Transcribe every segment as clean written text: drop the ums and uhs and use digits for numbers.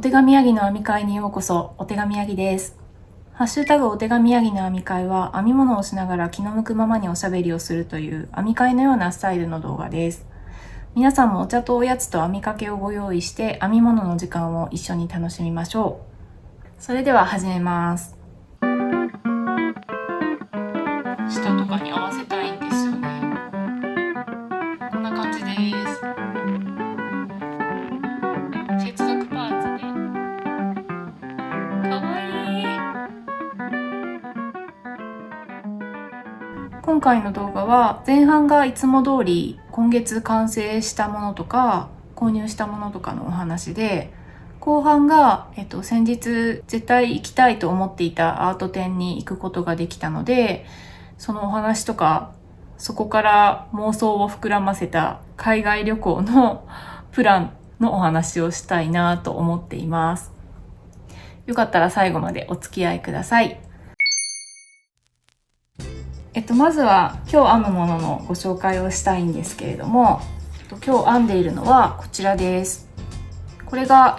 手紙ヤギの編み会にようこそ。お手紙ヤギです。ハッシュタグお手紙ヤギの編み会は、編み物をしながら気の向くままにおしゃべりをするという編み会のようなスタイルの動画です。皆さんもお茶とおやつと編みかけをご用意して編み物の時間を一緒に楽しみましょう。それでは始めます。下とかに合わせたいんですよね。こんな感じです。接続パーツでかわいい。今回の動画は前半がいつも通り今月完成したものとか購入したものとかのお話で、後半が、先日絶対行きたいと思っていたアート展に行くことができたので、そのお話とかそこから妄想を膨らませた海外旅行のプランのお話をしたいなと思っています。よかったら最後までお付き合いください。まずは今日編むもののご紹介をしたいんですけれども、今日編んでいるのはこちらです。これが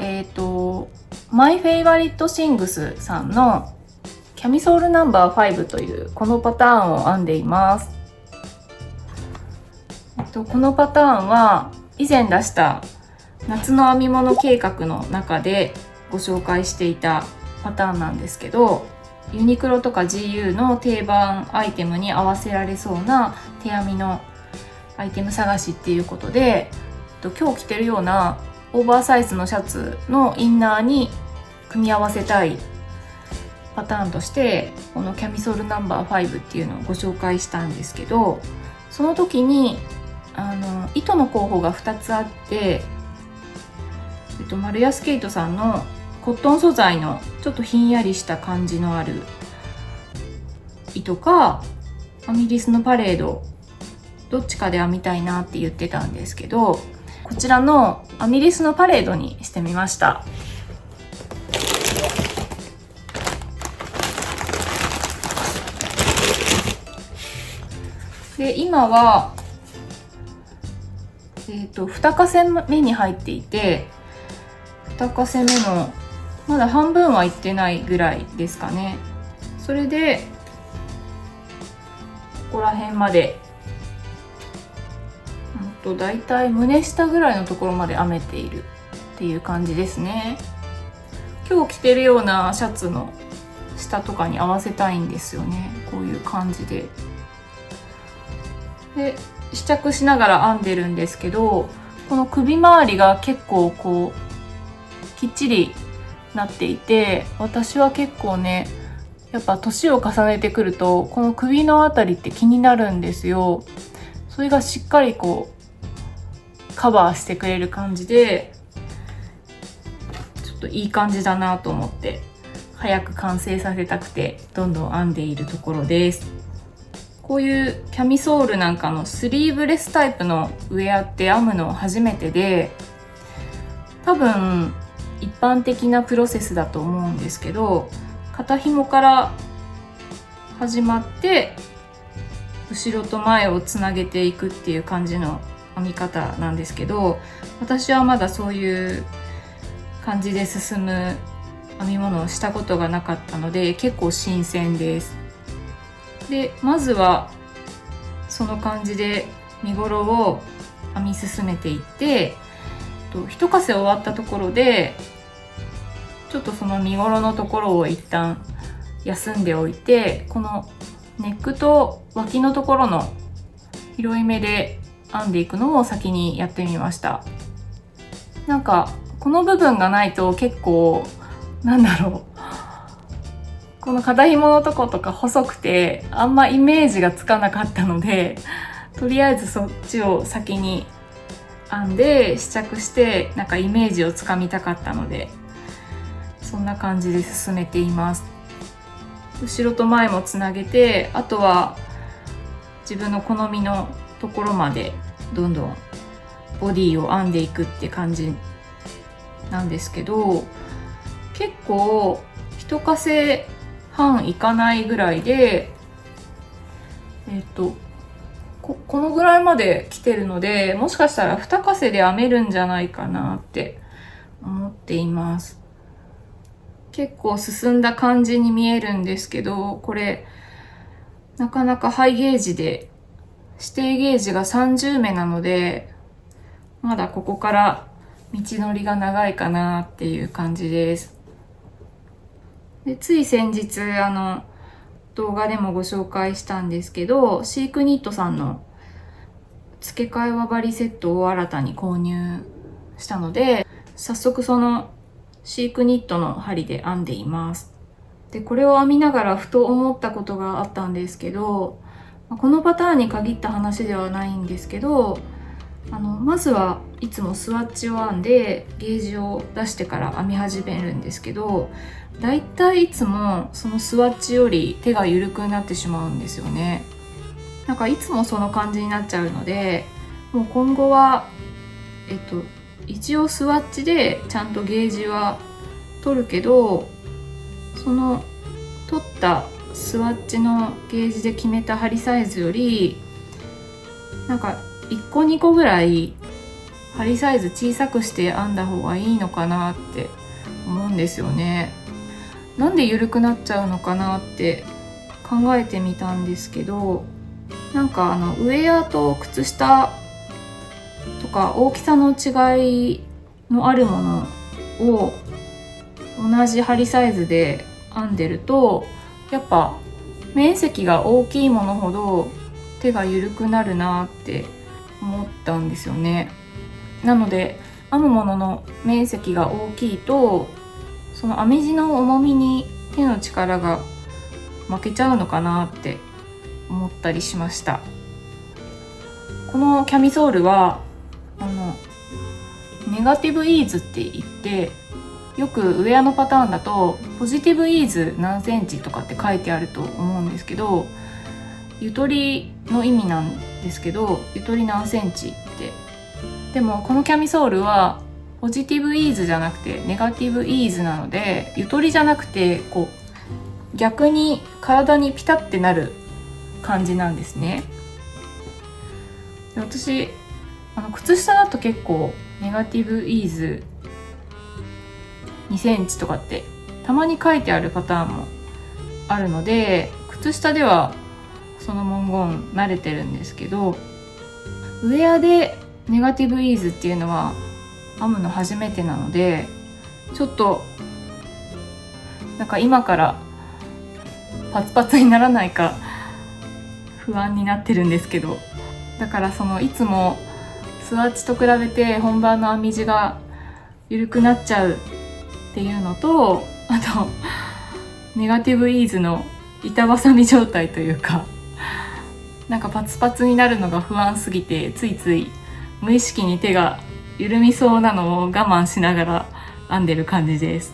マイフェイバリットシングスさんのキャミソールナンバー5というこのパターンを編んでいます。このパターンは以前出した夏の編み物計画の中でご紹介していたパターンなんですけど、ユニクロとか GU の定番アイテムに合わせられそうな手編みのアイテム探しっていうことで、今日着てるようなオーバーサイズのシャツのインナーに組み合わせたいパターンとしてこのキャミソールナンバー5っていうのをご紹介したんですけど、その時に糸の候補が2つあって、丸安ケイトさんのコットン素材のちょっとひんやりした感じのある糸か、アミリスのパレード、どっちかで編みたいなって言ってたんですけど、こちらのアミリスのパレードにしてみました。で、今は2かせ目に入っていて、2かせ目のまだ半分はいってないぐらいですかね。それでここら辺までだいたい胸下ぐらいのところまで編めているっていう感じですね。今日着てるようなシャツの下とかに合わせたいんですよね。こういう感じで。で、試着しながら編んでるんですけど、この首周りが結構こうきっちりなっていて、私は結構ね、やっぱ年を重ねてくるとこの首のあたりって気になるんですよ。それがしっかりこうカバーしてくれる感じで、ちょっといい感じだなと思って早く完成させたくてどんどん編んでいるところです。こういうキャミソールなんかのスリーブレスタイプのウェアって編むの初めてで、多分一般的なプロセスだと思うんですけど、肩紐から始まって後ろと前をつなげていくっていう感じの編み方なんですけど、私はまだそういう感じで進む編み物をしたことがなかったので結構新鮮です。で、まずはその感じで身ごろを編み進めていって、一かせ終わったところでちょっとその身ごろのところを一旦休んでおいて、このネックと脇のところの広い目で編んでいくのを先にやってみました。なんかこの部分がないと結構この肩紐のとことか細くてあんまイメージがつかなかったので、とりあえずそっちを先に編んで試着してなんかイメージをつかみたかったので、そんな感じで進めています。後ろと前もつなげて、あとは自分の好みのところまでどんどんボディを編んでいくって感じなんですけど、結構一かせ半いかないぐらいで、このぐらいまで来てるので、もしかしたら2かせで編めるんじゃないかなって思っています。結構進んだ感じに見えるんですけど、これなかなかハイゲージで指定ゲージが30目なので、まだここから道のりが長いかなっていう感じです。で、つい先日動画でもご紹介したんですけど、シークニットさんの付け替え輪針セットを新たに購入したので、早速そのシークニットの針で編んでいます。で、これを編みながらふと思ったことがあったんですけど、このパターンに限った話ではないんですけど、まずはいつもスワッチを編んでゲージを出してから編み始めるんですけど、だいたいいつもそのスワッチより手が緩くなってしまうんですよね。なんかいつもその感じになっちゃうので、もう今後は一応スワッチでちゃんとゲージは取るけど、その取ったスワッチのゲージで決めた針サイズよりなんか1個2個ぐらい針サイズ小さくして編んだ方がいいのかなって思うんですよね。なんで緩くなっちゃうのかなって考えてみたんですけど、なんかウェアと靴下とか大きさの違いのあるものを同じ針サイズで編んでると、やっぱ面積が大きいものほど手が緩くなるなって思ったんですよね。なので編むものの面積が大きいと、その編み地の重みに手の力が負けちゃうのかなって思ったりしました。このキャミソールはネガティブイーズって言って、よくウェアのパターンだとポジティブイーズ何センチとかって書いてあると思うんですけど、ゆとりの意味なんですけど、ゆとり何センチって。でもこのキャミソールはポジティブイーズじゃなくてネガティブイーズなので、ゆとりじゃなくてこう逆に体にピタッてなる感じなんですね。で、私靴下だと結構ネガティブイーズ2センチとかってたまに書いてあるパターンもあるので、靴下ではその文言慣れてるんですけど、ウェアでネガティブイーズっていうのは編むの初めてなので、ちょっとなんか今からパツパツにならないか不安になってるんですけど、だからいつもスワッチと比べて本番の編み地が緩くなっちゃうっていうのと、あとネガティブイーズの板挟み状態というか、なんかパツパツになるのが不安すぎて、ついつい無意識に手が緩みそうなのを我慢しながら編んでる感じです。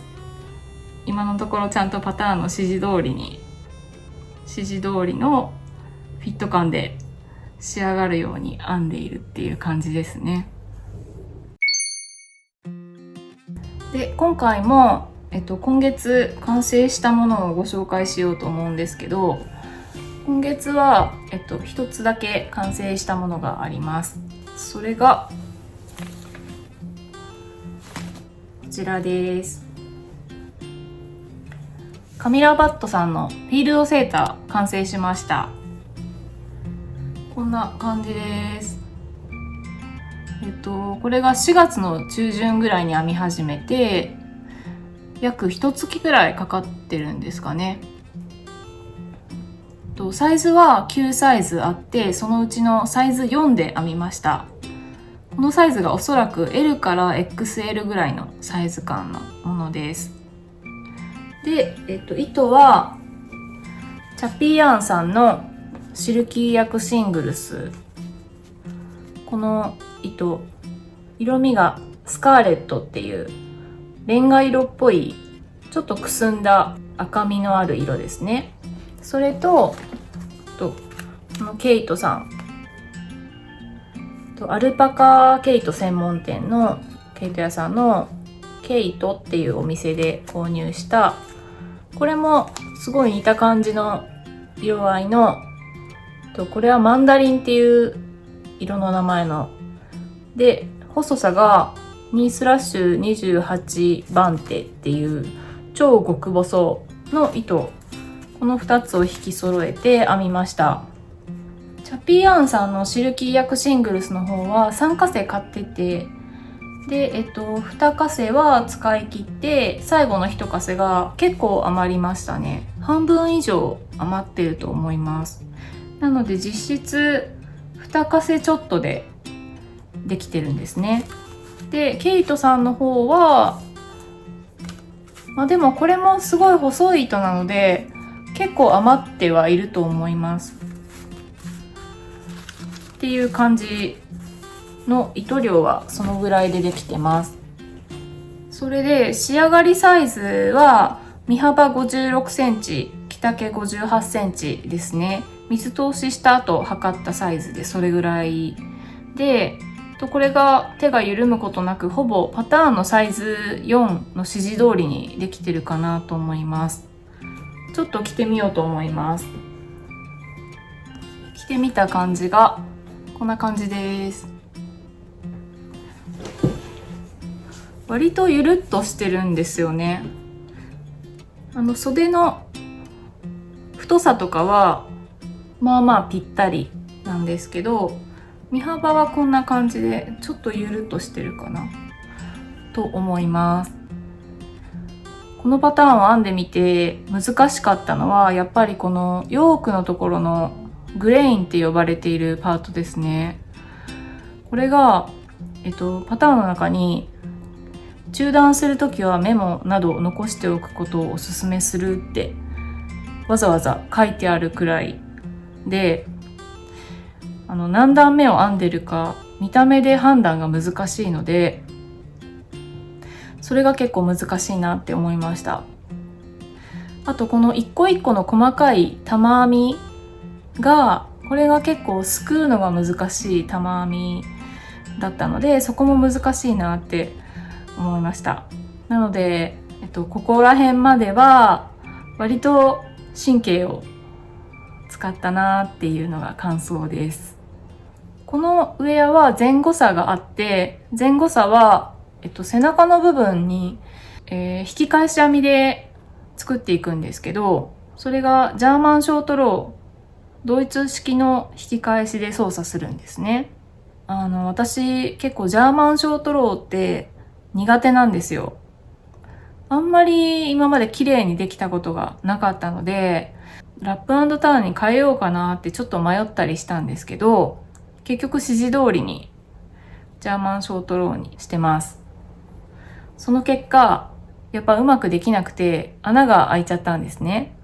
今のところちゃんとパターンの指示通りのフィット感で仕上がるように編んでいるっていう感じですね。で、今回も、今月完成したものをご紹介しようと思うんですけど、今月は、一つだけ完成したものがあります。それがこちらです。カミラ・バットさんのフィールドセーター完成しました。こんな感じです。これが4月の中旬ぐらいに編み始めて、約1月ぐらいかかってるんですかね。サイズは9サイズあって、そのうちのサイズ4で編みました。このサイズがおそらく L から XL ぐらいのサイズ感のものです。で、糸はチャピーアンさんのシルキー薬シングルス。この糸、色味がスカーレットっていうレンガ色っぽいちょっとくすんだ赤みのある色ですね。それとこのケイトさんアルパカケイト専門店のケイト屋さんのケイトっていうお店で購入した、これもすごい似た感じの色合いの、これはマンダリンっていう色の名前ので、細さが2/28番手っていう超極細の糸、この2つを引き揃えて編みました。チャピーアンさんのシルキー薬シングルスの方は3かせ買ってて、で、2かせは使い切って、最後の1かせが結構余りましたね。半分以上余ってると思います。なので実質2かせちょっとでできてるんですね。で、ケイトさんの方は、でもこれもすごい細い糸なので結構余ってはいると思います。っていう感じの糸量はそのぐらいでできてます。それで仕上がりサイズは身幅56センチ、着丈58センチですね。水通しした後測ったサイズでそれぐらいで、これが手が緩むことなくほぼパターンのサイズ4の指示通りにできてるかなと思います。ちょっと着てみようと思います。着てみた感じがこんな感じです。割とゆるっとしてるんですよね。袖の太さとかはまあまあぴったりなんですけど、身幅はこんな感じでちょっとゆるっとしてるかなと思います。このパターンを編んでみて難しかったのはやっぱりこのヨークのところのグレインって呼ばれているパートですね。これが、パターンの中に中断するときはメモなどを残しておくことをおすすめするってわざわざ書いてあるくらいで、何段目を編んでるか見た目で判断が難しいので、それが結構難しいなって思いました。あとこの一個一個の細かい玉編みが、これが結構すくうのが難しい玉編みだったので、そこも難しいなって思いました。なので、ここら辺までは割と神経を使ったなっていうのが感想です。このウェアは前後差があって、前後差は、背中の部分に、引き返し編みで作っていくんですけど、それがジャーマンショートロー、ドイツ式の引き返しで操作するんですね。私結構ジャーマンショートローって苦手なんですよ。あんまり今まで綺麗にできたことがなかったので、ラップ&ターンに変えようかなってちょっと迷ったりしたんですけど、結局指示通りにジャーマンショートローにしてます。その結果、やっぱうまくできなくて穴が開いちゃったんですね。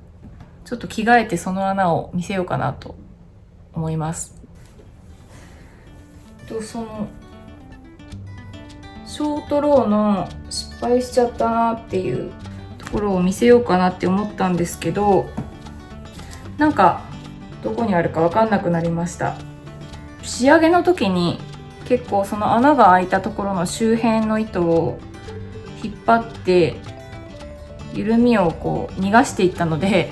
ちょっと着替えてその穴を見せようかなと思います。そのショートローの失敗しちゃったなっていうところを見せようかなって思ったんですけど、なんかどこにあるか分かんなくなりました。仕上げの時に結構その穴が開いたところの周辺の糸を引っ張って緩みをこう逃がしていったので、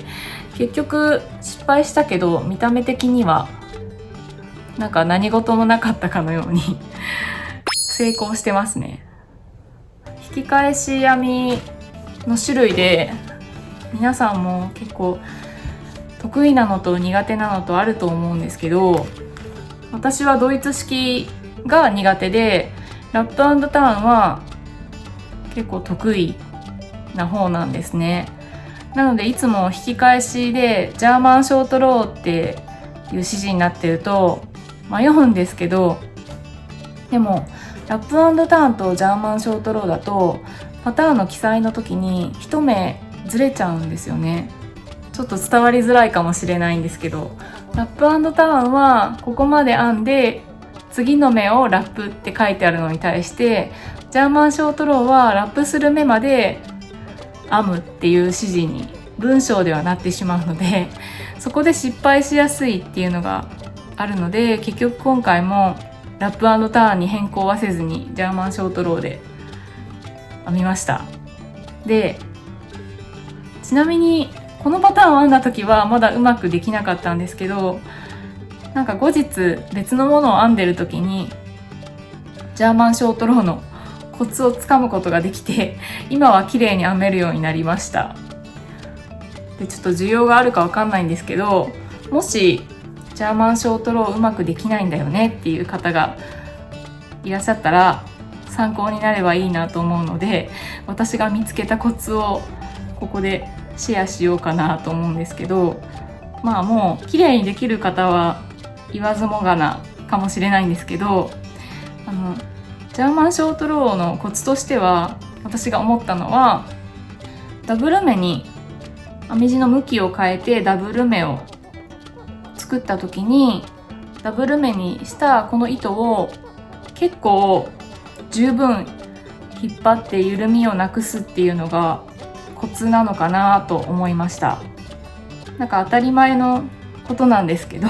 結局失敗したけど見た目的にはなんか何事もなかったかのように成功してますね。引き返し編みの種類で皆さんも結構得意なのと苦手なのとあると思うんですけど、私はドイツ式が苦手で、ラップ&ターンは結構得意な方なんですね。なのでいつも引き返しでジャーマンショートローっていう指示になってると迷うんですけど、でもラップ&ターンとジャーマンショートローだとパターンの記載の時に一目ずれちゃうんですよね。ちょっと伝わりづらいかもしれないんですけど、ラップ&ターンはここまで編んで次の目をラップって書いてあるのに対して、ジャーマンショートローはラップする目まで編むっていう指示に文章ではなってしまうので、そこで失敗しやすいっていうのがあるので、結局今回もラップ&ターンに変更はせずにジャーマンショートローで編みました。で、ちなみにこのパターンを編んだ時はまだうまくできなかったんですけど、なんか後日別のものを編んでる時にジャーマンショートローのコツをつかむことができて、今は綺麗に編めるようになりました。でちょっと需要があるかわかんないんですけど、もしジャーマンショートローうまくできないんだよねっていう方がいらっしゃったら参考になればいいなと思うので、私が見つけたコツをここでシェアしようかなと思うんですけど、まあもう綺麗にできる方は言わずもがなかもしれないんですけど、ジャーマンショートローのコツとしては、私が思ったのは、ダブル目に編み地の向きを変えてダブル目を作った時に、ダブル目にしたこの糸を結構十分引っ張って緩みをなくすっていうのがコツなのかなと思いました。なんか当たり前のことなんですけど、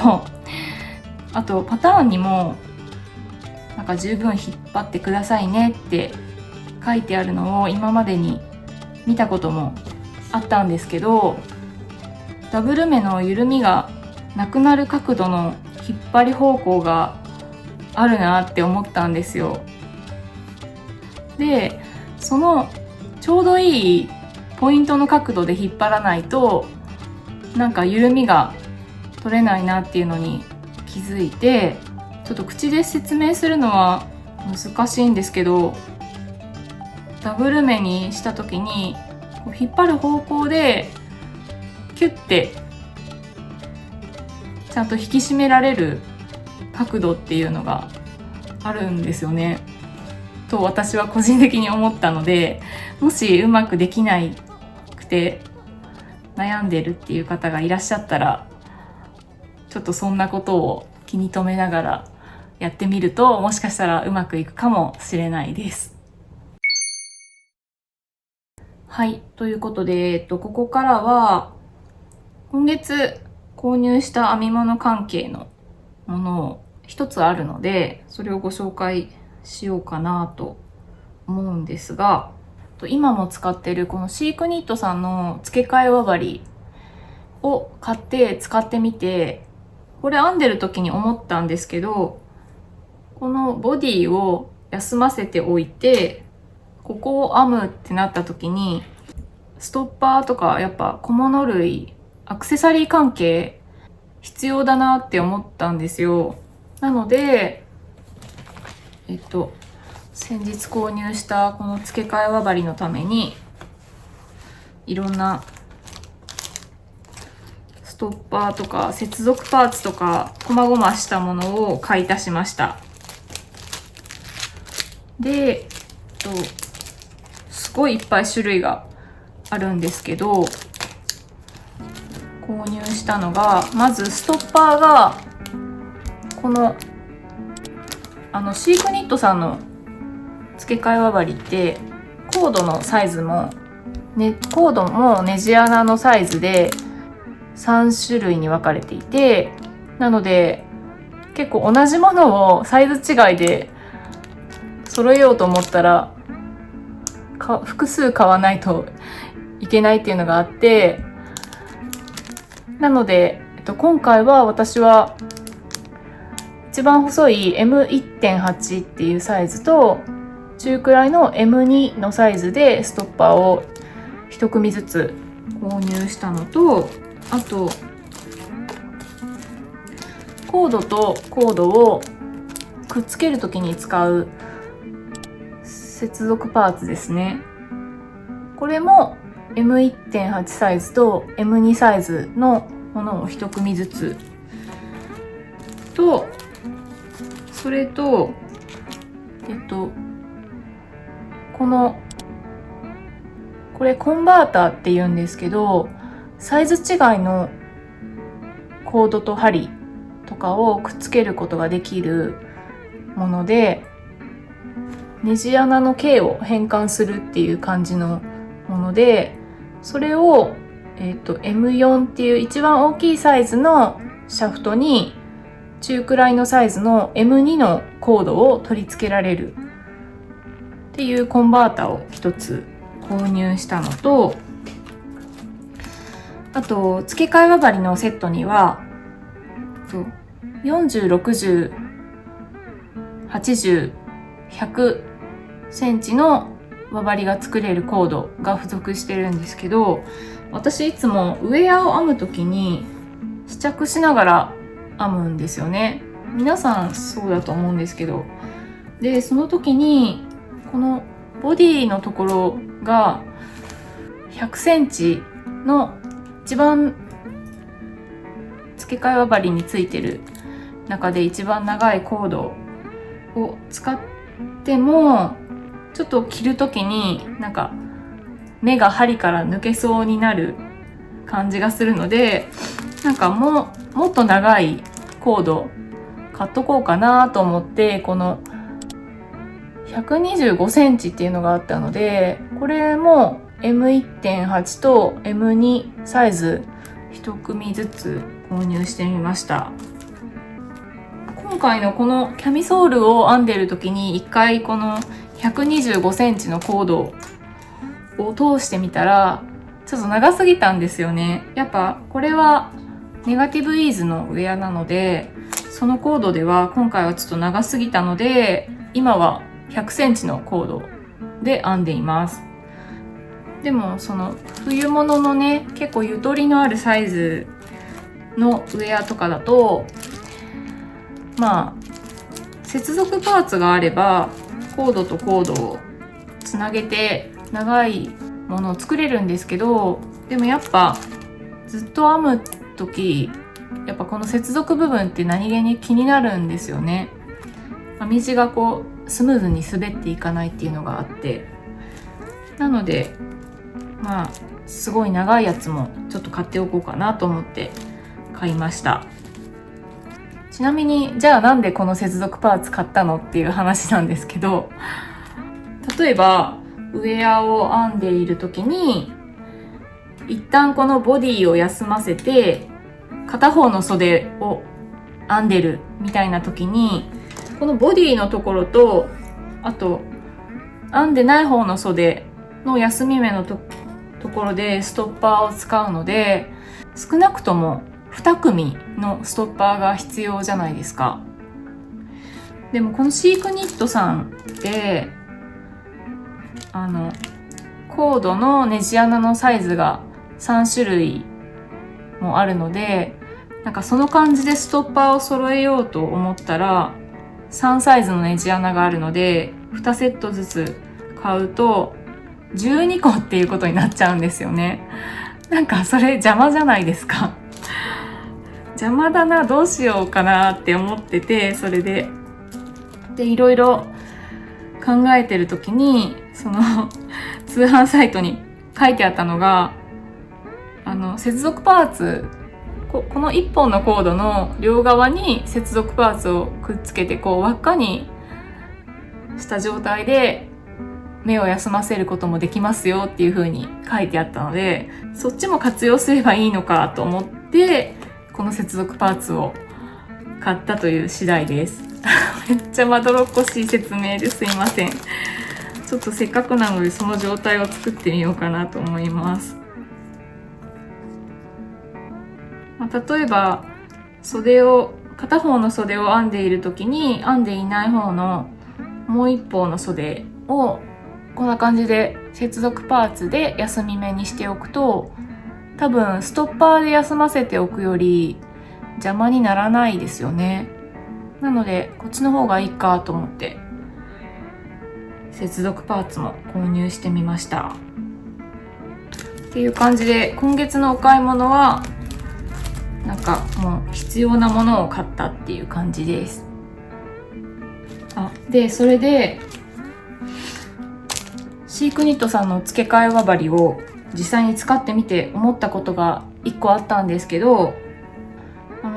あとパターンにもなんか十分引っ張ってくださいねって書いてあるのを今までに見たこともあったんですけど、ダブル目の緩みがなくなる角度の引っ張り方向があるなって思ったんですよ。で、そのちょうどいいポイントの角度で引っ張らないとなんか緩みが取れないなっていうのに気づいて、ちょっと口で説明するのは難しいんですけど、ダブル目にした時に引っ張る方向でキュッてちゃんと引き締められる角度っていうのがあるんですよねと私は個人的に思ったので、もしうまくできなくて悩んでるっていう方がいらっしゃったら、ちょっとそんなことを気に留めながらやってみると、もしかしたらうまくいくかもしれないです。はい、ということで、ここからは今月購入した編み物関係のものを一つあるので、それをご紹介しようかなと思うんですが、今も使っているこのシークニットさんの付け替え輪針を買って使ってみて、これ編んでる時に思ったんですけど、このボディを休ませておいて、ここを編むってなった時に、ストッパーとかやっぱ小物類、アクセサリー関係必要だなって思ったんですよ。なので、先日購入したこの付け替え輪針のために、いろんなストッパーとか接続パーツとか細々したものを買い足しました。で、すごいいっぱい種類があるんですけど、購入したのが、まずストッパーがこのシークニットさんの付け替え輪針ってコードのサイズも、コードもネジ穴のサイズで3種類に分かれていて、なので結構同じものをサイズ違いで揃えようと思ったら複数買わないといけないっていうのがあって、なので、今回は私は一番細い M1.8 っていうサイズと中くらいの M2 のサイズでストッパーを一組ずつ購入したのと、あとコードとコードをくっつけるときに使う接続パーツですね。これも M1.8 サイズと M2 サイズのものを一組ずつと、それとこれコンバーターって言うんですけど、サイズ違いのコードと針とかをくっつけることができるもので、ネジ穴の径を変換するっていう感じのもので、それを、M4 っていう一番大きいサイズのシャフトに中くらいのサイズの M2 のコードを取り付けられるっていうコンバータを一つ購入したのと、あと付け替え輪針のセットには40、60、80、100センチの輪針が作れるコードが付属してるんですけど、私いつもウェアを編む時に試着しながら編むんですよね。皆さんそうだと思うんですけど、でその時にこのボディのところが100センチの一番付け替え輪針についてる中で一番長いコードを使ってもちょっと着る時になんか目が針から抜けそうになる感じがするので、なんかもっと長いコード買っとこうかなと思って、この125センチっていうのがあったので、これも M1.8 と M2 サイズ1組ずつ購入してみました。今回のこのキャミソールを編んでる時に一回この125センチのコードを通してみたらちょっと長すぎたんですよね。やっぱこれはネガティブイーズのウェアなので、そのコードでは今回はちょっと長すぎたので、今は100センチのコードで編んでいます。でもその冬物のね、結構ゆとりのあるサイズのウェアとかだと、まあ接続パーツがあればコードとコードをつなげて長いものを作れるんですけど、でもやっぱずっと編む時、やっぱこの接続部分って何気に気になるんですよね。編み地がこうスムーズに滑っていかないっていうのがあって、なのでまあすごい長いやつもちょっと買っておこうかなと思って買いました。ちなみにじゃあなんでこの接続パーツ買ったのっていう話なんですけど、例えばウェアを編んでいる時に一旦このボディを休ませて片方の袖を編んでるみたいな時に、このボディのところとあと編んでない方の袖の休み目のところでストッパーを使うので、少なくとも2組のストッパーが必要じゃないですか。でもこのシークニットさんってコードのネジ穴のサイズが3種類もあるので、なんかその感じでストッパーを揃えようと思ったら3サイズのネジ穴があるので2セットずつ買うと12個っていうことになっちゃうんですよね。なんかそれ邪魔じゃないですか。邪魔だな、どうしようかなって思ってて、それでいろいろ考えてる時にその通販サイトに書いてあったのが、接続パーツ、この1本のコードの両側に接続パーツをくっつけてこう輪っかにした状態で目を休ませることもできますよっていう風に書いてあったので、そっちも活用すればいいのかと思ってこの接続パーツを買ったという次第です。めっちゃまどろっこしい説明ですいません。ちょっとせっかくなのでその状態を作ってみようかなと思います。例えば片方の袖を編んでいる時に編んでいない方のもう一方の袖をこんな感じで接続パーツで休み目にしておくと、多分ストッパーで休ませておくより邪魔にならないですよね。なのでこっちの方がいいかと思って接続パーツも購入してみました。っていう感じで今月のお買い物はなんかもう必要なものを買ったっていう感じです。でそれでシークニットさんの付け替え輪針を実際に使ってみて思ったことが1個あったんですけど、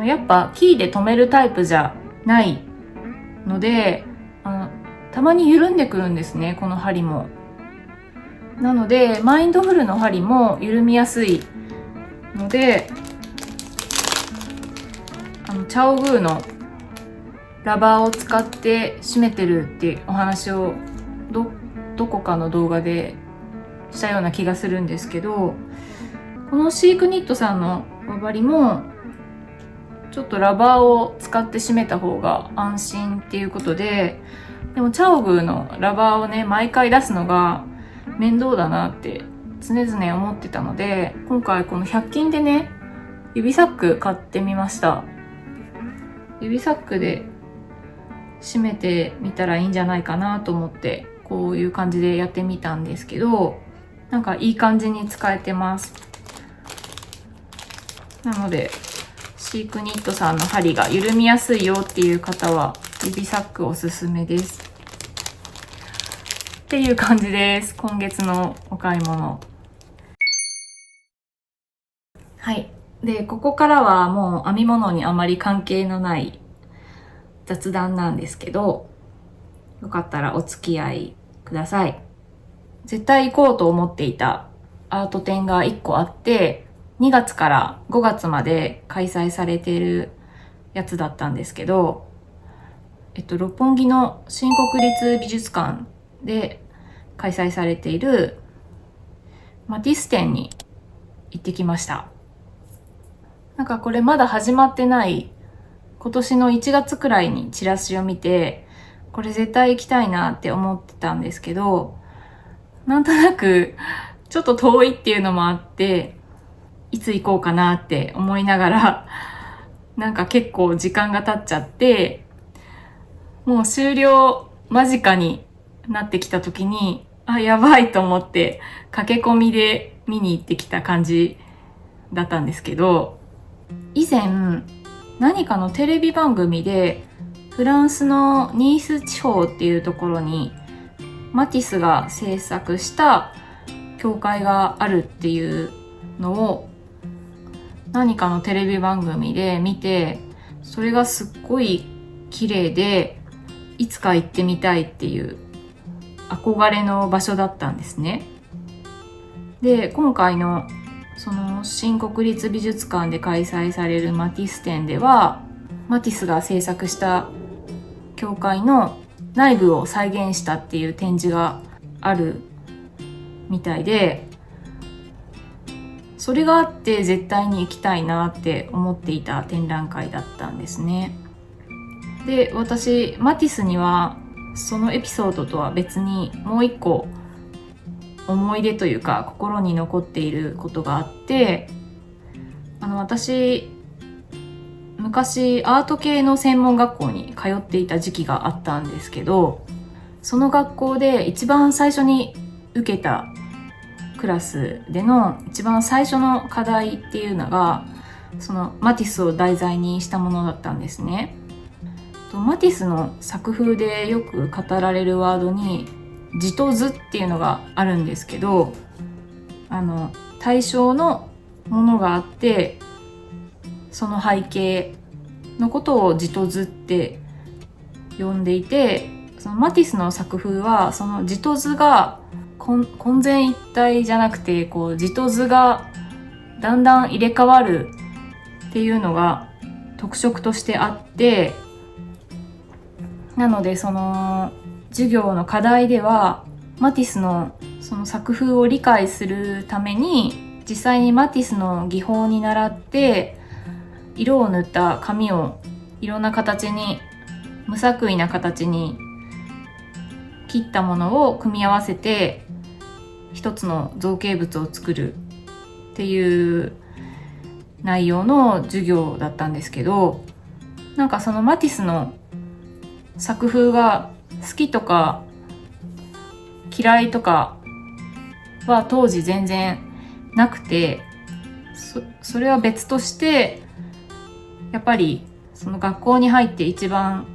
やっぱキーで留めるタイプじゃないのでたまに緩んでくるんですね、この針も。なのでマインドフルの針も緩みやすいので、チャオグーのラバーを使って締めてるっていうお話をどこかの動画でしたような気がするんですけど、このシークニットさんの輪針もちょっとラバーを使って締めた方が安心っていうことで、でもチャオグーのラバーをね毎回出すのが面倒だなって常々思ってたので、今回この100均でね指サック買ってみました。指サックで締めてみたらいいんじゃないかなと思ってこういう感じでやってみたんですけど、なんかいい感じに使えてます。なのでシークニットさんの針が緩みやすいよっていう方は指サックおすすめですっていう感じです。今月のお買い物。はい。で、ここからはもう編み物にあまり関係のない雑談なんですけど、よかったらお付き合いください。絶対行こうと思っていたアート展が1個あって、2月から5月まで開催されているやつだったんですけど、六本木の新国立美術館で開催されているマティス展に行ってきました。なんかこれまだ始まってない今年の1月くらいにチラシを見て、これ絶対行きたいなって思ってたんですけど、なんとなくちょっと遠いっていうのもあって、いつ行こうかなって思いながら、なんか結構時間が経っちゃって、もう終了間近になってきた時に、あ、やばいと思って駆け込みで見に行ってきた感じだったんですけど、以前何かのテレビ番組でフランスのニース地方っていうところにマティスが制作した教会があるっていうのを何かのテレビ番組で見て、それがすっごい綺麗でいつか行ってみたいっていう憧れの場所だったんですね。で、今回のその新国立美術館で開催されるマティス展では、マティスが制作した教会の内部を再現したっていう展示があるみたいで、それがあって絶対に行きたいなって思っていた展覧会だったんですね。で、私マティスにはそのエピソードとは別にもう一個思い出というか心に残っていることがあって、私昔アート系の専門学校に通っていた時期があったんですけど、その学校で一番最初に受けたクラスでの一番最初の課題っていうのがそのマティスを題材にしたものだったんですね。マティスの作風でよく語られるワードに字と図っていうのがあるんですけど、対象のものがあってその背景のことを字と図って呼んでいて、そのマティスの作風はその字と図が混然一体じゃなくて、こう字と図がだんだん入れ替わるっていうのが特色としてあって、なのでその授業の課題ではマティスのその作風を理解するために実際にマティスの技法に倣って色を塗った紙をいろんな形に、無作為な形に切ったものを組み合わせて一つの造形物を作るっていう内容の授業だったんですけど、なんかそのマティスの作風が好きとか嫌いとかは当時全然なくて、それは別としてやっぱりその学校に入って一番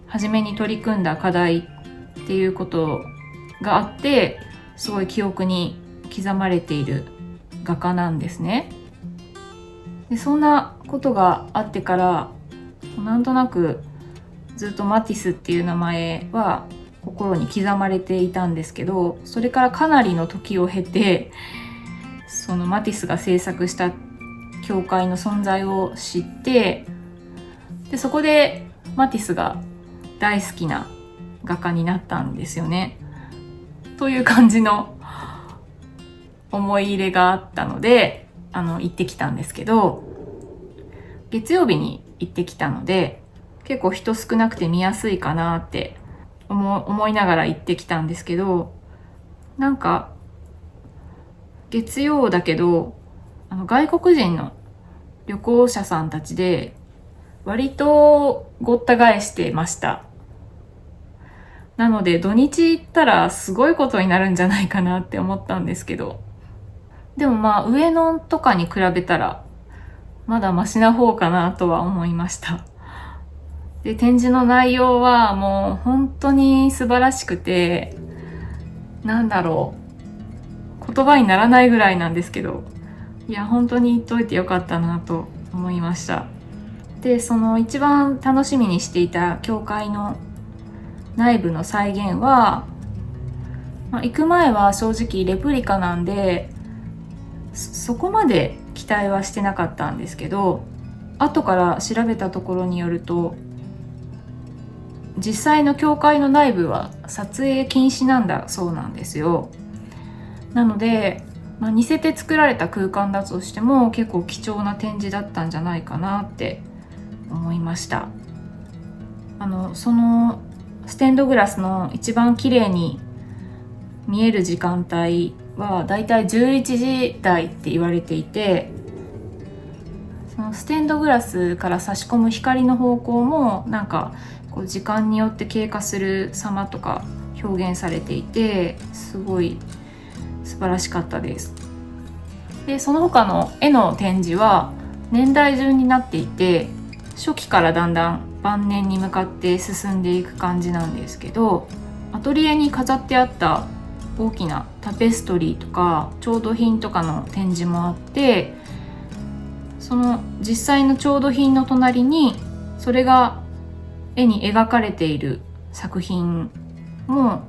初めに取り組んだ課題っていうことがあって、すごい記憶に刻まれている画家なんですね。で、そんなことがあってからなんとなくずっとマティスっていう名前は心に刻まれていたんですけど、それからかなりの時を経てそのマティスが制作した教会の存在を知って、でそこでマティスが大好きな画家になったんですよね。という感じの思い入れがあったので行ってきたんですけど、月曜日に行ってきたので結構人少なくて見やすいかなって思いながら行ってきたんですけど、なんか月曜だけど外国人の旅行者さんたちで割とごった返してました。なので土日行ったらすごいことになるんじゃないかなって思ったんですけど、でもまあ上野とかに比べたらまだマシな方かなとは思いました。で、展示の内容はもう本当に素晴らしくて、なんだろう、言葉にならないぐらいなんですけど、いや本当に言っといてよかったなと思いました。で、その一番楽しみにしていた教会の内部の再現は、行く前は正直レプリカなんでそこまで期待はしてなかったんですけど、後から調べたところによると実際の教会の内部は撮影禁止なんだそうなんですよ。なので、似せて作られた空間だとしても結構貴重な展示だったんじゃないかなって思いました。そのステンドグラスの一番綺麗に見える時間帯はだいたい11時台って言われていて、そのステンドグラスから差し込む光の方向もなんかこう時間によって経過する様とか表現されていて、すごい素晴らしかったです。で、その他の絵の展示は年代順になっていて、初期からだんだん晩年に向かって進んでいく感じなんですけど、アトリエに飾ってあった大きなタペストリーとか調度品とかの展示もあって、その実際の調度品の隣にそれが絵に描かれている作品も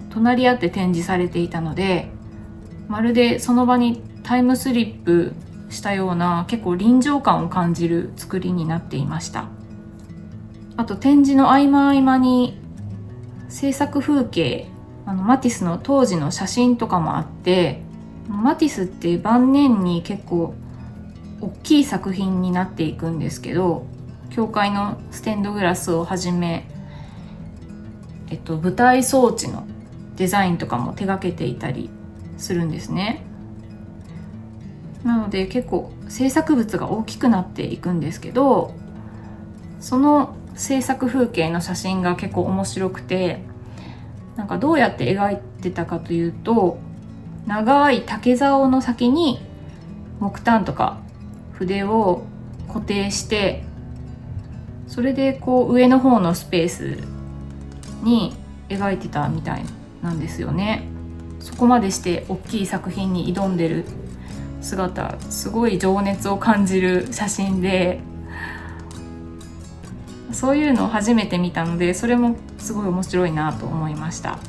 隣り合って展示されていたので、まるでその場にタイムスリップしたような結構臨場感を感じる作りになっていました。あと展示の合間合間に制作風景、マティスの当時の写真とかもあって、マティスって晩年に結構大きい作品になっていくんですけど、教会のステンドグラスをはじめ、舞台装置のデザインとかも手掛けていたりするんですね。なので結構制作物が大きくなっていくんですけど、その制作風景の写真が結構面白くて、なんかどうやって描いてたかというと、長い竹竿の先に木炭とか筆を固定して、それでこう上の方のスペースに描いてたみたいなんですよね。そこまでして大きい作品に挑んでる姿、すごい情熱を感じる写真で、そういうのを初めて見たので、それもすごい面白いなと思いました。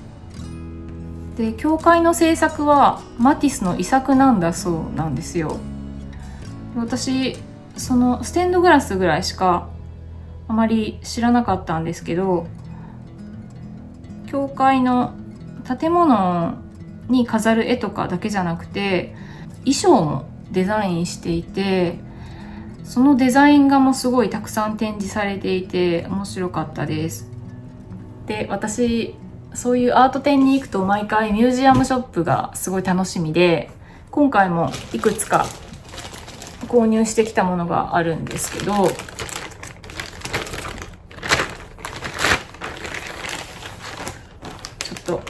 で、教会の制作はマティスの遺作なんだそうなんですよ。私そのステンドグラスぐらいしかあまり知らなかったんですけど、教会の建物に飾る絵とかだけじゃなくて衣装もデザインしていて、そのデザイン画もすごいたくさん展示されていて面白かったです。で、私そういうアート展に行くと毎回ミュージアムショップがすごい楽しみで、今回もいくつか購入してきたものがあるんですけど、ちょっと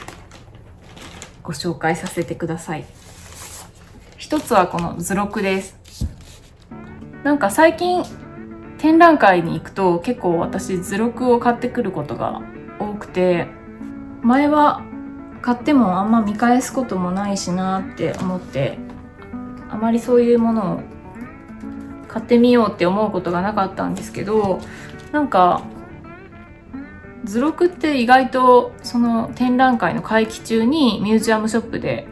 ご紹介させてください。一つはこの図録です。なんか最近展覧会に行くと結構私図録を買ってくることが多くて、前は買ってもあんま見返すこともないしなって思って、あまりそういうものを買ってみようって思うことがなかったんですけど、なんか図録って意外とその展覧会の会期中にミュージアムショップで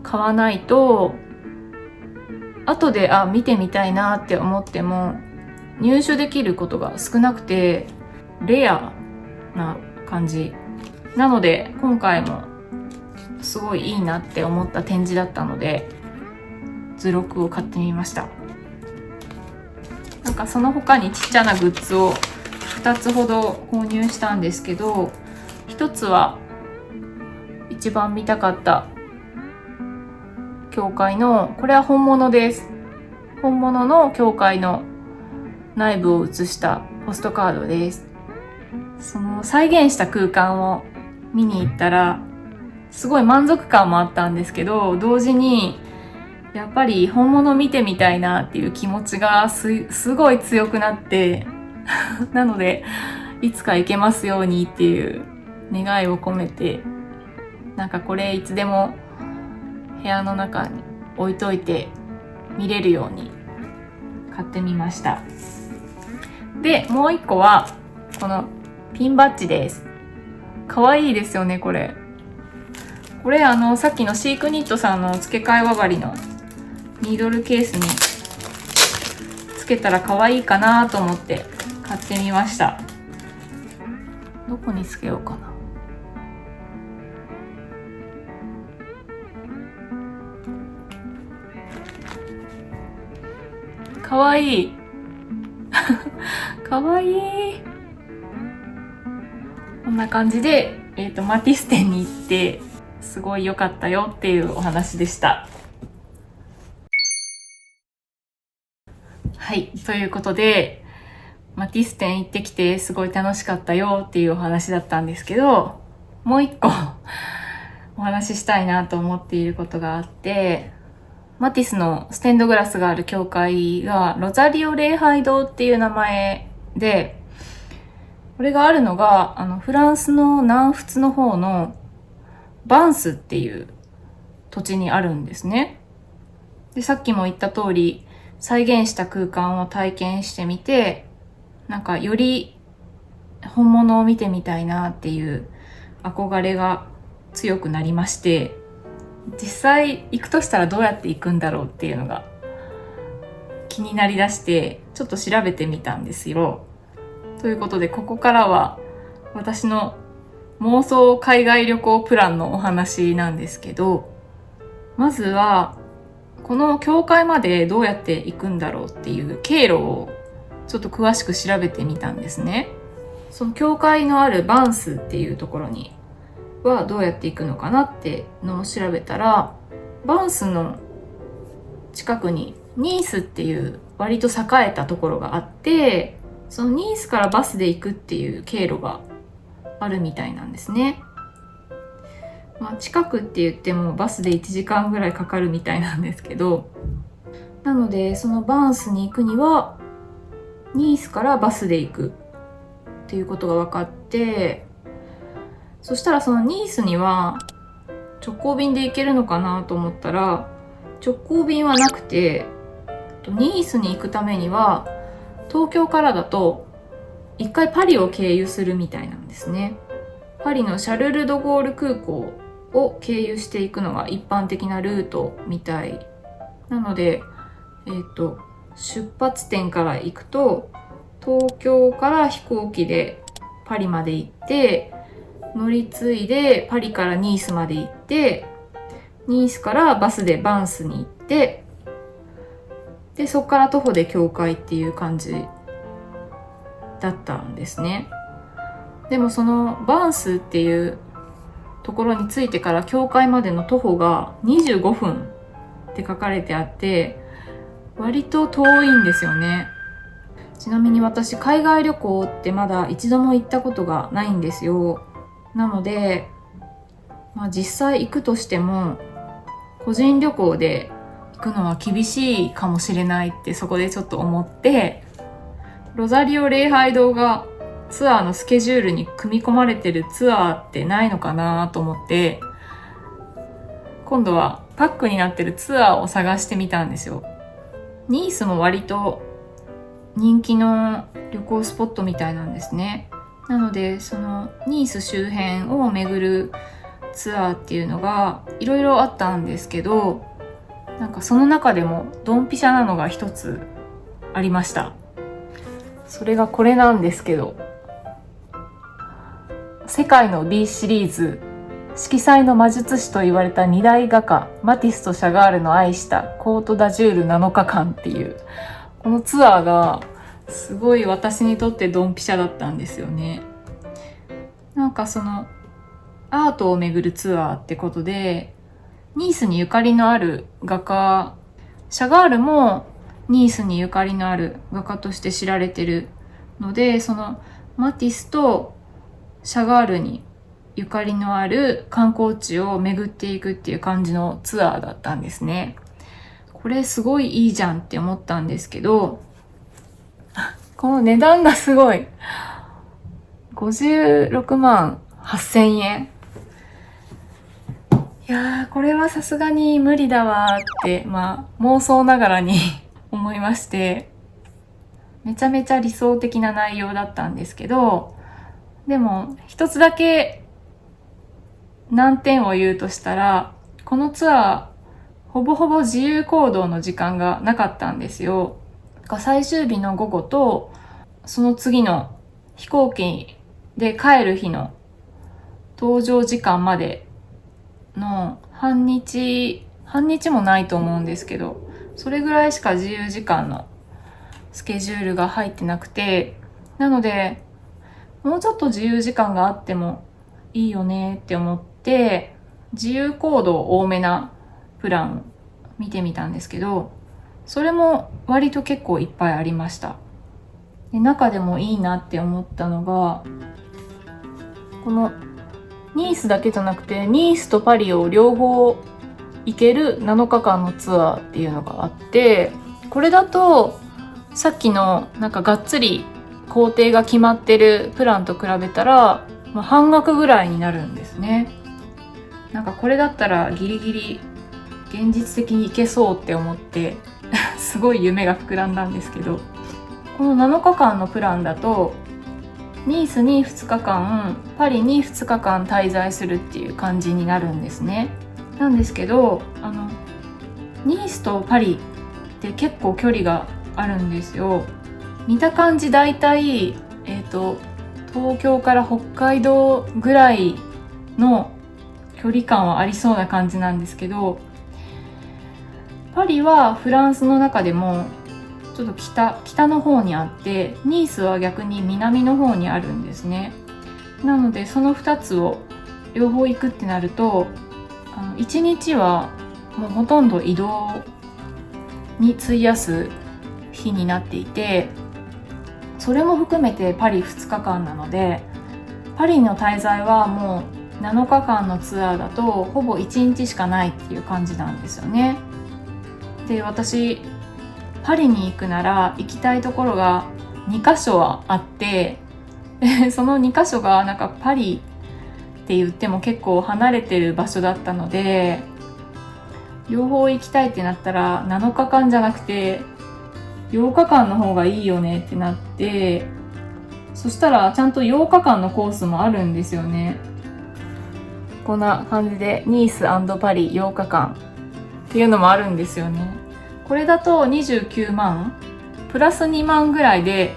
買わないと、後で見てみたいなって思っても入手できることが少なくてレアな感じなので、今回もすごいいいなって思った展示だったので図録を買ってみました。なんかその他にちっちゃなグッズを2つほど購入したんですけど、1つは一番見たかった教会の、これは本物です。本物の教会の内部を写したポストカードです。その再現した空間を見に行ったらすごい満足感もあったんですけど、同時にやっぱり本物見てみたいなっていう気持ちがすごい強くなってなのでいつか行けますようにっていう願いを込めて、なんかこれいつでも部屋の中に置いといて見れるように買ってみました。で、もう一個はこのピンバッジです。かわいいですよね、これ。これさっきのシークニットさんの付け替え輪針のニードルケースにつけたら可愛いかなと思って買ってみました。どこにつけようかな。かわいいかわいい。こんな感じで、マティス店に行ってすごい良かったよっていうお話でした。はい、ということでマティス店行ってきてすごい楽しかったよっていうお話だったんですけど、もう一個お話ししたいなと思っていることがあって、マティスのステンドグラスがある教会がロザリオ礼拝堂っていう名前で、これがあるのがフランスの南仏の方のバンスっていう土地にあるんですね。で、さっきも言った通り再現した空間を体験してみて、なんかより本物を見てみたいなっていう憧れが強くなりまして、実際行くとしたらどうやって行くんだろうっていうのが気になりだして、ちょっと調べてみたんですよ。ということで、ここからは私の妄想海外旅行プランのお話なんですけど、まずはこの教会までどうやって行くんだろうっていう経路をちょっと詳しく調べてみたんですね。その教会のあるバンスっていうところにはどうやって行くのかなってのを調べたら、バンスの近くにニースっていう割と栄えたところがあって、そのニースからバスで行くっていう経路があるみたいなんですね。まあ、近くって言ってもバスで1時間ぐらいかかるみたいなんですけど、なのでそのバンスに行くにはニースからバスで行くっていうことが分かって、そしたらそのニースには直行便で行けるのかなと思ったら、直行便はなくて、ニースに行くためには東京からだと一回パリを経由するみたいなんですね。パリのシャルル・ド・ゴール空港を経由していくのが一般的なルートみたいなので、出発点から行くと東京から飛行機でパリまで行って、乗り継いでパリからニースまで行って、ニースからバスでバンスに行って、でそこから徒歩で教会っていう感じだったんですね。でもそのバンスっていうところに着いてから教会までの徒歩が25分って書かれてあって、割と遠いんですよね。ちなみに私海外旅行ってまだ一度も行ったことがないんですよ。なので、実際行くとしても個人旅行で行くのは厳しいかもしれないってそこでちょっと思って、ロザリオ礼拝堂がツアーのスケジュールに組み込まれてるツアーってないのかなと思って、今度はパックになってるツアーを探してみたんですよ。ニースも割と人気の旅行スポットみたいなんですね。なのでそのニース周辺を巡るツアーっていうのがいろいろあったんですけど、なんかその中でもドンピシャなのが一つありました。それがこれなんですけど、世界の B シリーズ、色彩の魔術師と言われた二大画家マティスとシャガールの愛したコート・ダジュール7日間っていうこのツアーがすごい私にとってドンピシャだったんですよね。なんかそのアートを巡るツアーってことで、ニースにゆかりのある画家、シャガールもニースにゆかりのある画家として知られてるので、そのマティスとシャガールにゆかりのある観光地を巡っていくっていう感じのツアーだったんですね。これすごいいいじゃんって思ったんですけど、この値段がすごい。56万8000円。いやー、これはさすがに無理だわーって、妄想ながらに思いまして、めちゃめちゃ理想的な内容だったんですけど、でも一つだけ難点を言うとしたら、このツアーほぼほぼ自由行動の時間がなかったんですよ。最終日の午後とその次の飛行機で帰る日の搭乗時間までの半日もないと思うんですけど、それぐらいしか自由時間のスケジュールが入ってなくて、なのでもうちょっと自由時間があってもいいよねって思って、自由行動多めなプランを見てみたんですけど、それも割と結構いっぱいありました。で、中でもいいなって思ったのが、このニースだけじゃなくて、ニースとパリを両方行ける7日間のツアーっていうのがあって、これだとさっきのなんかがっつり工程が決まってるプランと比べたら、半額ぐらいになるんですね。なんかこれだったらギリギリ現実的に行けそうって思ってすごい夢が膨らんだんですけど、この7日間のプランだとニースに2日間、パリに2日間滞在するっていう感じになるんですね。なんですけど、ニースとパリって結構距離があるんですよ。見た感じだいたい東京から北海道ぐらいの距離感はありそうな感じなんですけど、パリはフランスの中でもちょっと北の方にあって、ニースは逆に南の方にあるんですね。なのでその2つを両方行くってなると、1日はもうほとんど移動に費やす日になっていて、それも含めてパリ2日間なので、パリの滞在はもう7日間のツアーだとほぼ1日しかないっていう感じなんですよね。で、私パリに行くなら行きたいところが2カ所はあって、その2カ所がなんかパリって言っても結構離れてる場所だったので、両方行きたいってなったら7日間じゃなくて8日間の方がいいよねってなって、そしたらちゃんと8日間のコースもあるんですよね。こんな感じでニース&パリ8日間っていうのもあるんですよね。これだと29万プラス2万ぐらいで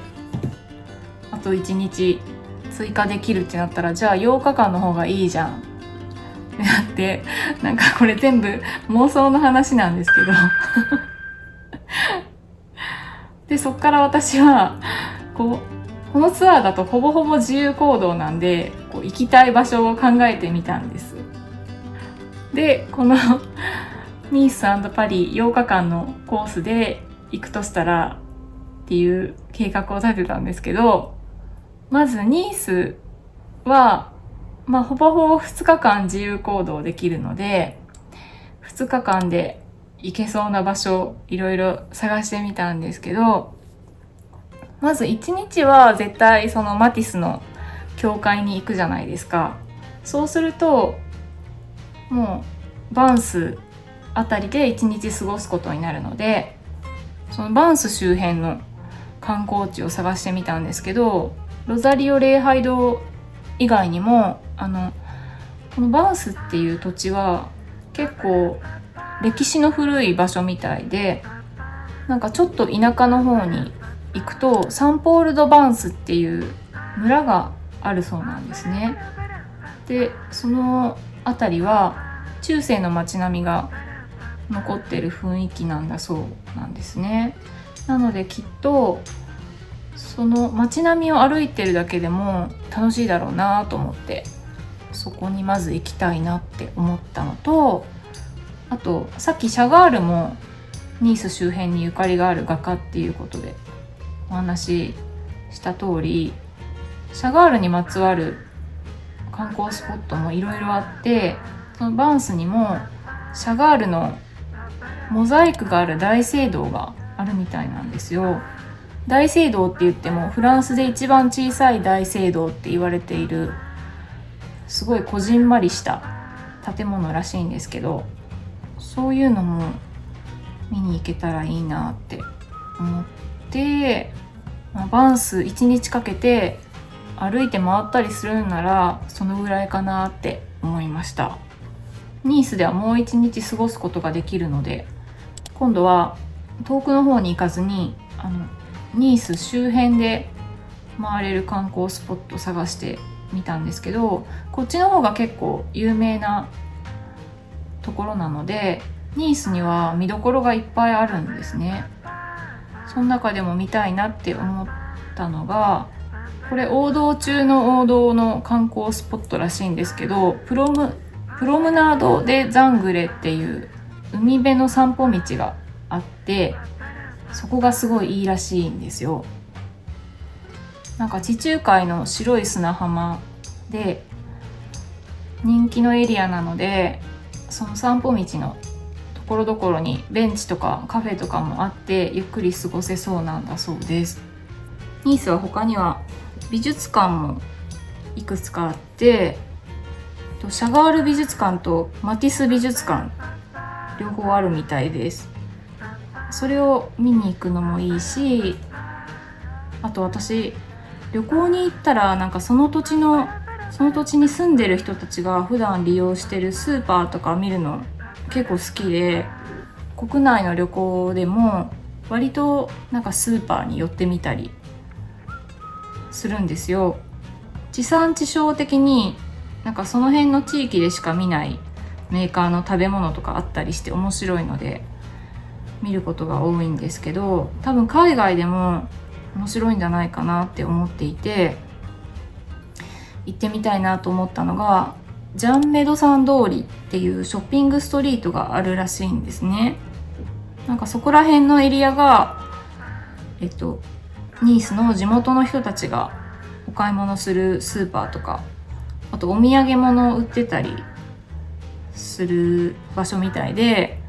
あと1日追加できるってなったら、じゃあ8日間の方がいいじゃんってなって、なんかこれ全部妄想の話なんですけどで、そっから私はこのツアーだとほぼほぼ自由行動なんで、行きたい場所を考えてみたんです。で、このニース&パリ8日間のコースで行くとしたらっていう計画を立てたんですけど、まずニースはほぼほぼ2日間自由行動できるので、2日間で行けそうな場所をいろいろ探してみたんですけど、まず1日は絶対そのマティスの教会に行くじゃないですか。そうするともうバンスあたりで1日過ごすことになるので、そのバンス周辺の観光地を探してみたんですけど、ロザリオ礼拝堂以外にもこのバンスっていう土地は結構歴史の古い場所みたいで、なんかちょっと田舎の方に行くとサンポール・ド・バンスっていう村があるそうなんですね。で、その辺りは中世の街並みが残ってる雰囲気なんだそうなんですね。なのできっとその街並みを歩いてるだけでも楽しいだろうなと思って、そこにまず行きたいなって思ったのと、あとさっきシャガールもニース周辺にゆかりがある画家っていうことでお話しした通り、シャガールにまつわる観光スポットもいろいろあって、そのバンスにもシャガールのモザイクがある大聖堂があるみたいなんですよ。大聖堂って言ってもフランスで一番小さい大聖堂って言われている、すごいこじんまりした建物らしいんですけど、そういうのも見に行けたらいいなって思って、バンス1日かけて歩いて回ったりするんならそのぐらいかなって思いました。ニースではもう1日過ごすことができるので、今度は遠くの方に行かずにニース周辺で回れる観光スポットを探してみたんですけど、こっちの方が結構有名なところなので、ニースには見どころがいっぱいあるんですね。その中でも見たいなって思ったのが、これ王道中の王道の観光スポットらしいんですけど、プロムナード・デ・ザングレっていう海辺の散歩道があって、そこがすごいいいらしいんですよ。なんか地中海の白い砂浜で人気のエリアなので、その散歩道のところどころにベンチとかカフェとかもあってゆっくり過ごせそうなんだそうです。ニースは他には美術館もいくつかあって、シャガール美術館とマティス美術館両方あるみたいです。それを見に行くのもいいし、あと私旅行に行ったらなんかその土地に住んでる人たちが普段利用してるスーパーとか見るの結構好きで、国内の旅行でも割となんかスーパーに寄ってみたりするんですよ。地産地消的になんかその辺の地域でしか見ないメーカーの食べ物とかあったりして面白いので見ることが多いんですけど、多分海外でも面白いんじゃないかなって思っていて、行ってみたいなと思ったのがジャンメドサン通りっていうショッピングストリートがあるらしいんですね。なんかそこら辺のエリアがニースの地元の人たちがお買い物するスーパーとか、あとお土産物を売ってたりする場所みたいで、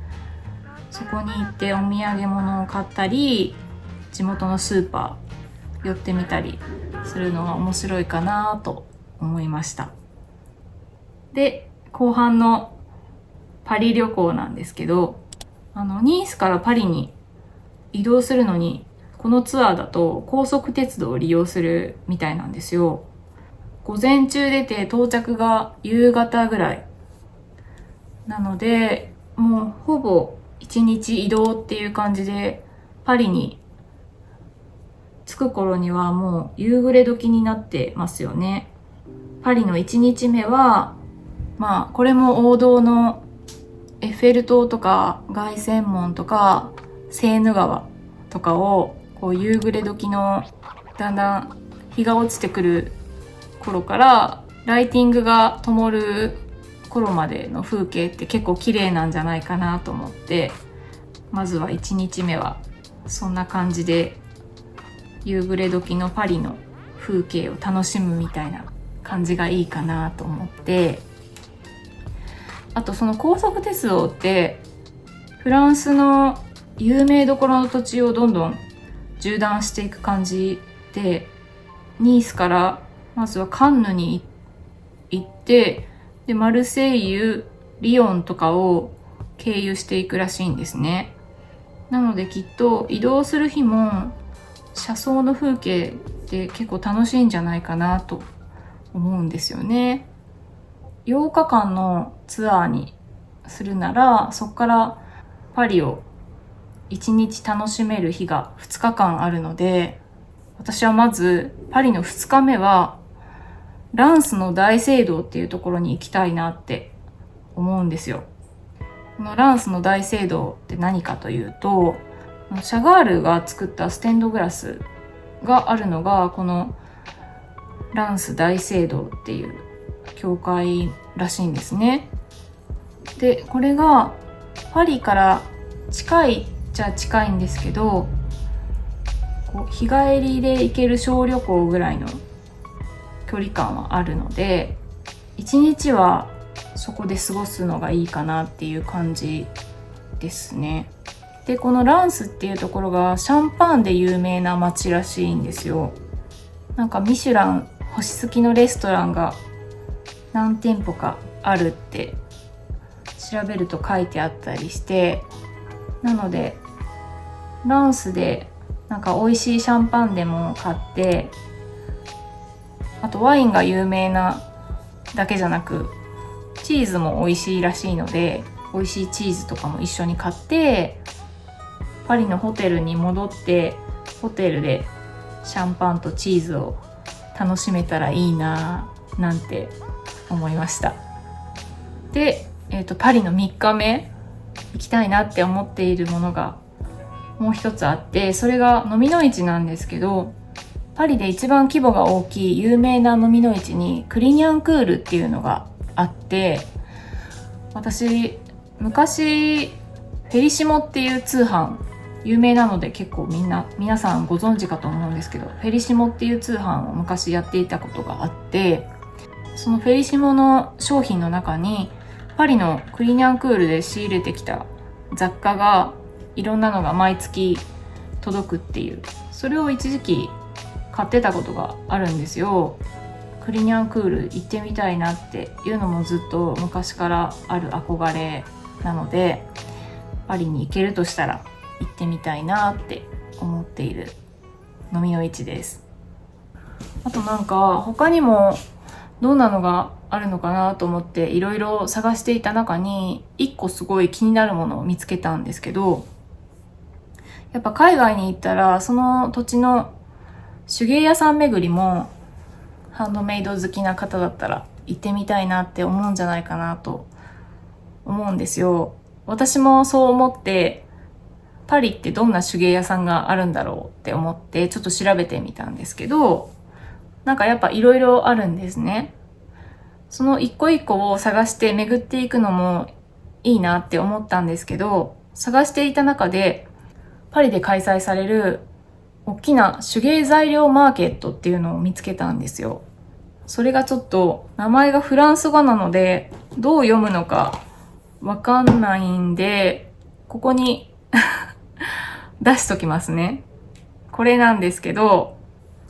そこに行ってお土産物を買ったり、地元のスーパー寄ってみたりするのが面白いかなと思いました。で、後半のパリ旅行なんですけど、ニースからパリに移動するのにこのツアーだと高速鉄道を利用するみたいなんですよ。午前中出て到着が夕方ぐらいなので、もうほぼ一日移動っていう感じで、パリに着く頃にはもう夕暮れ時になってますよね。パリの1日目はこれも王道のエッフェル塔とか凱旋門とかセーヌ川とかをこう夕暮れ時のだんだん日が落ちてくる頃からライティングが灯る頃までの風景って結構綺麗なんじゃないかなと思って、まずは1日目はそんな感じで夕暮れ時のパリの風景を楽しむみたいな感じがいいかなと思って、あとその高速鉄道ってフランスの有名どころの土地をどんどん縦断していく感じで、ニースからまずはカンヌに行って、でマルセイユ、リヨンとかを経由していくらしいんですね。なのできっと移動する日も車窓の風景って結構楽しいんじゃないかなと思うんですよね。8日間のツアーにするなら、そこからパリを1日楽しめる日が2日間あるので、私はまずパリの2日目はランスの大聖堂っていうところに行きたいなって思うんですよ。このランスの大聖堂って何かというと、シャガールが作ったステンドグラスがあるのがこのランス大聖堂っていう教会らしいんですね。でこれがパリから近いっちゃ近いんですけど、こう日帰りで行ける小旅行ぐらいの距離感はあるので、1日はそこで過ごすのがいいかなっていう感じですね。でこのランスっていうところがシャンパンで有名な街らしいんですよ。なんかミシュラン星付きのレストランが何店舗かあるって調べると書いてあったりして、なのでランスでなんか美味しいシャンパンでも買って、あとワインが有名なだけじゃなくチーズも美味しいらしいので、美味しいチーズとかも一緒に買ってパリのホテルに戻って、ホテルでシャンパンとチーズを楽しめたらいいななんて思いました。で、パリの3日目行きたいなって思っているものがもう一つあって、それが飲みの市なんですけど、パリで一番規模が大きい有名な飲みの市にクリニャンクールっていうのがあって、私昔フェリシモっていう通販有名なので結構皆さんご存知かと思うんですけど、フェリシモっていう通販を昔やっていたことがあって、そのフェリシモの商品の中にパリのクリニャンクールで仕入れてきた雑貨がいろんなのが毎月届くっていう、それを一時期買ってたことがあるんですよ。クリニャンクール行ってみたいなっていうのもずっと昔からある憧れなので、パリに行けるとしたら行ってみたいなって思っている飲みの市です。あとなんか他にもどんなのがあるのかなと思っていろいろ探していた中に1個すごい気になるものを見つけたんですけど、やっぱ海外に行ったらその土地の手芸屋さん巡りもハンドメイド好きな方だったら行ってみたいなって思うんじゃないかなと思うんですよ。私もそう思ってパリってどんな手芸屋さんがあるんだろうって思ってちょっと調べてみたんですけど、なんかやっぱいろいろあるんですね。その一個一個を探して巡っていくのもいいなって思ったんですけど、探していた中でパリで開催される大きな手芸材料マーケットっていうのを見つけたんですよ。それがちょっと名前がフランス語なのでどう読むのかわかんないんで、ここに出しときますね。これなんですけど、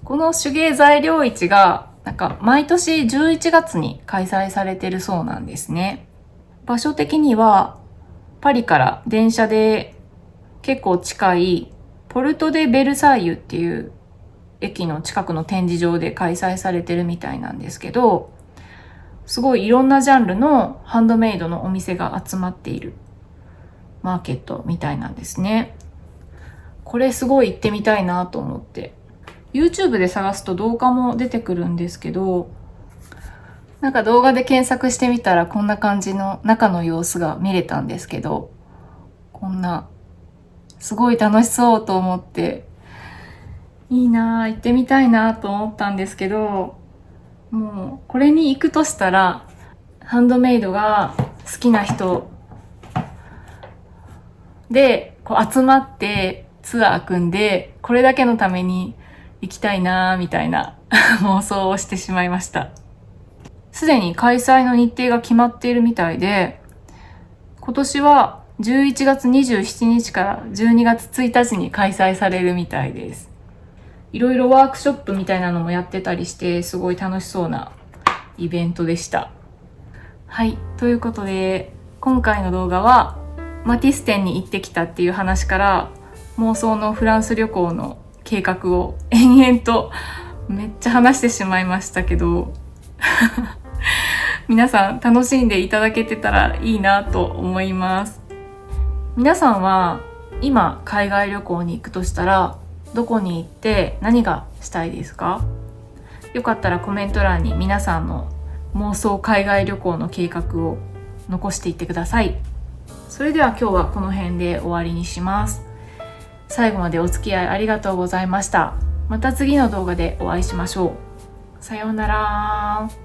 この手芸材料市がなんか毎年11月に開催されてるそうなんですね。場所的にはパリから電車で結構近いポルト・デ・ベルサイユっていう駅の近くの展示場で開催されてるみたいなんですけど、すごいいろんなジャンルのハンドメイドのお店が集まっているマーケットみたいなんですね。これすごい行ってみたいなと思って、YouTube で探すと動画も出てくるんですけど、なんか動画で検索してみたらこんな感じの中の様子が見れたんですけど、こんなすごい楽しそうと思って、いいなぁ、行ってみたいなと思ったんですけど、もうこれに行くとしたらハンドメイドが好きな人でこう集まってツアー組んで、これだけのために行きたいなみたいな妄想をしてしまいました。すでに開催の日程が決まっているみたいで、今年は11月27日から12月1日に開催されるみたいです。いろいろワークショップみたいなのもやってたりして、すごい楽しそうなイベントでした。はい、ということで今回の動画はマティス展に行ってきたっていう話から妄想のフランス旅行の計画を延々とめっちゃ話してしまいましたけど皆さん楽しんでいただけてたらいいなと思います。皆さんは今海外旅行に行くとしたらどこに行って何がしたいですか？よかったらコメント欄に皆さんの妄想海外旅行の計画を残していってください。それでは今日はこの辺で終わりにします。最後までお付き合いありがとうございました。また次の動画でお会いしましょう。さようなら。